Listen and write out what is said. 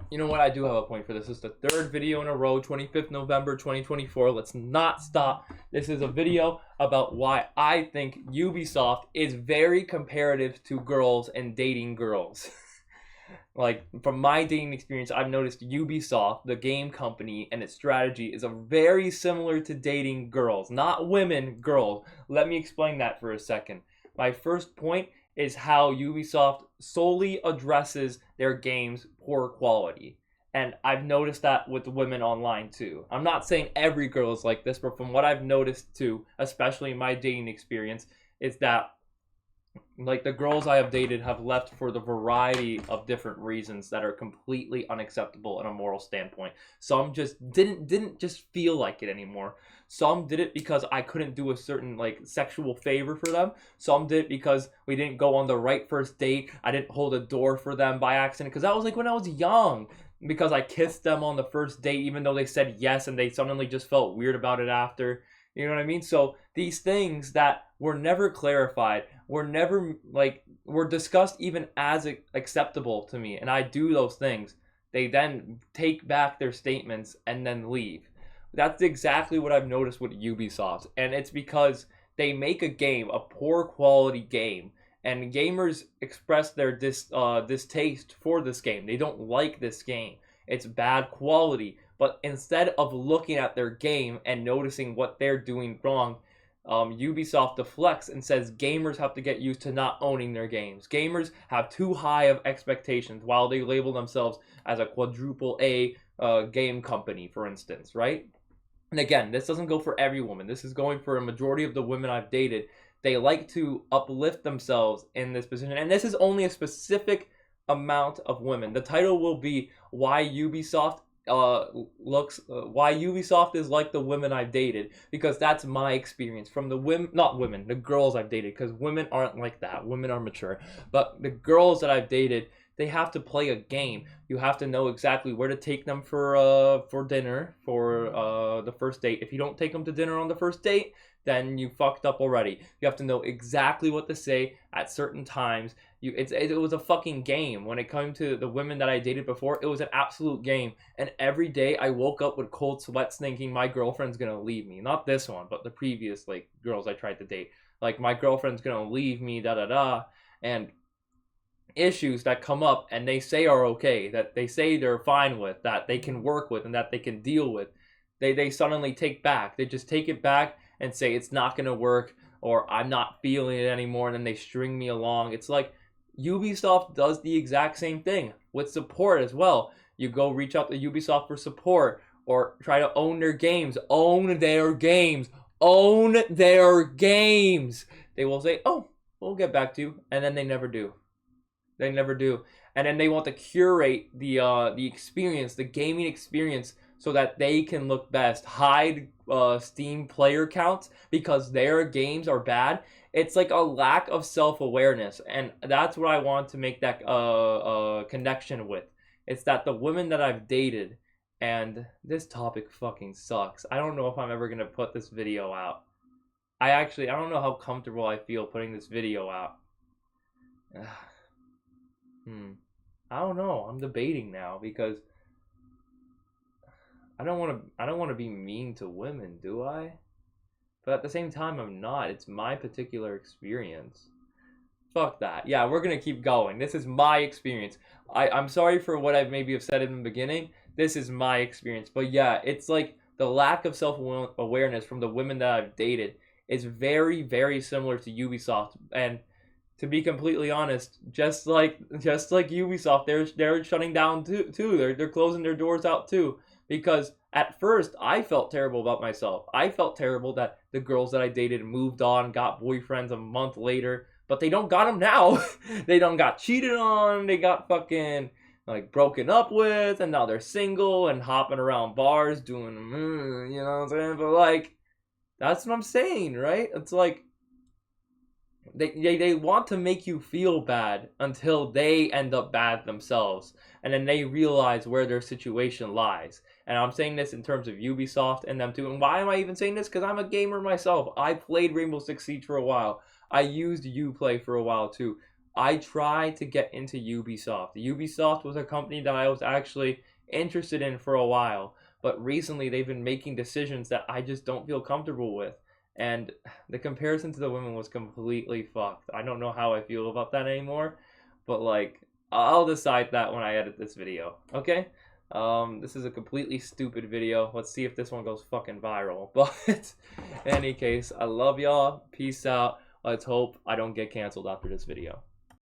You know what? I do have a point for this. This is the third video in a row, 25th November 2024. Let's not stop. This is a video about why I think Ubisoft is very comparative to girls and dating girls. Like, from my dating experience, I've noticed Ubisoft, the game company, and its strategy is a very similar to dating girls. Not women, girls. Let me explain that for a second. My first point is how Ubisoft solely addresses their game's poor quality. And I've noticed that with women online too. I'm not saying every girl is like this, but from what I've noticed too, especially in my dating experience, is that like the girls I have dated have left for the variety of different reasons that are completely unacceptable in a moral standpoint. Some just didn't just feel like it anymore. Some did it because I couldn't do a certain like sexual favor for them. Some did it because we didn't go on the right first date. I didn't hold a door for them by accident because that was like when I was young. Because I kissed them on the first date even though they said yes and they suddenly just felt weird about it after. You know what I mean? So these things that were never clarified, were discussed even as acceptable to me, and I do those things. They then take back their statements and then leave. That's exactly what I've noticed with Ubisoft, and it's because they make a game, a poor quality game, and gamers express their distaste for this game. They don't like this game. It's bad quality. But instead of looking at their game and noticing what they're doing wrong, Ubisoft deflects and says gamers have to get used to not owning their games. Gamers have too high of expectations while they label themselves as a quadruple A game company, for instance, right? And again, this doesn't go for every woman. This is going for a majority of the women I've dated. They like to uplift themselves in this position. And this is only a specific amount of women. The title will be why Ubisoft why Ubisoft is like the women I've dated, because that's my experience from the women, not women, the girls I've dated, because women aren't like that. Women are mature, but the girls that I've dated, they have to play a game. You have to know exactly where to take them for dinner for the first date. If you don't take them to dinner on the first date, then you fucked up already. You have to know exactly what to say at certain times. It was a fucking game. When it came to the women that I dated before, it was an absolute game. And every day I woke up with cold sweats thinking my girlfriend's gonna leave me. Not this one, but the previous like girls I tried to date. Like, my girlfriend's gonna leave me, da da da. And issues that come up and they say are okay, that they say they're fine with, that they can work with and that they can deal with, they suddenly take back. They just take it back and say it's not gonna work, or I'm not feeling it anymore, and then they string me along. It's like Ubisoft does the exact same thing with support as well. You go reach out to Ubisoft for support or try to own their games. Own their games. Own their games. They will say, oh, we'll get back to you, and then they never do. They never do. And then they want to curate the experience, the gaming experience, so that they can look best. Hide Steam player counts because their games are bad. It's like a lack of self-awareness, and that's what I want to make that connection with. It's that the women that I've dated, and this topic fucking sucks. I don't know if I'm ever gonna put this video out. I don't know how comfortable I feel putting this video out. I don't know. I'm debating now because I don't want to be mean to women, do I? But at the same time, I'm not. It's my particular experience. Fuck that. Yeah, we're gonna keep going. This is my experience. I'm sorry for what I maybe have said in the beginning. This is my experience. But yeah, it's like the lack of self-awareness from the women that I've dated is very, very similar to Ubisoft. And to be completely honest, just like Ubisoft, they're shutting down too. They're closing their doors out too. Because at first, I felt terrible about myself. I felt terrible that the girls that I dated moved on, got boyfriends a month later. But they don't got them now. They don't got cheated on. They got fucking like broken up with. And now they're single and hopping around bars doing, you know what I'm saying? But like, that's what I'm saying, right? It's like, they want to make you feel bad until they end up bad themselves. And then they realize where their situation lies. And I'm saying this in terms of Ubisoft and them too. And why am I even saying this? Because I'm a gamer myself. I played Rainbow Six Siege for a while. I used Uplay for a while too. I tried to get into Ubisoft. Ubisoft was a company that I was actually interested in for a while, but recently they've been making decisions that I just don't feel comfortable with. And the comparison to the women was completely fucked. I don't know how I feel about that anymore, but like, I'll decide that when I edit this video, okay? This is a completely stupid video. Let's see if this one goes fucking viral. But in any case, I love y'all. Peace out. Let's hope I don't get canceled after this video.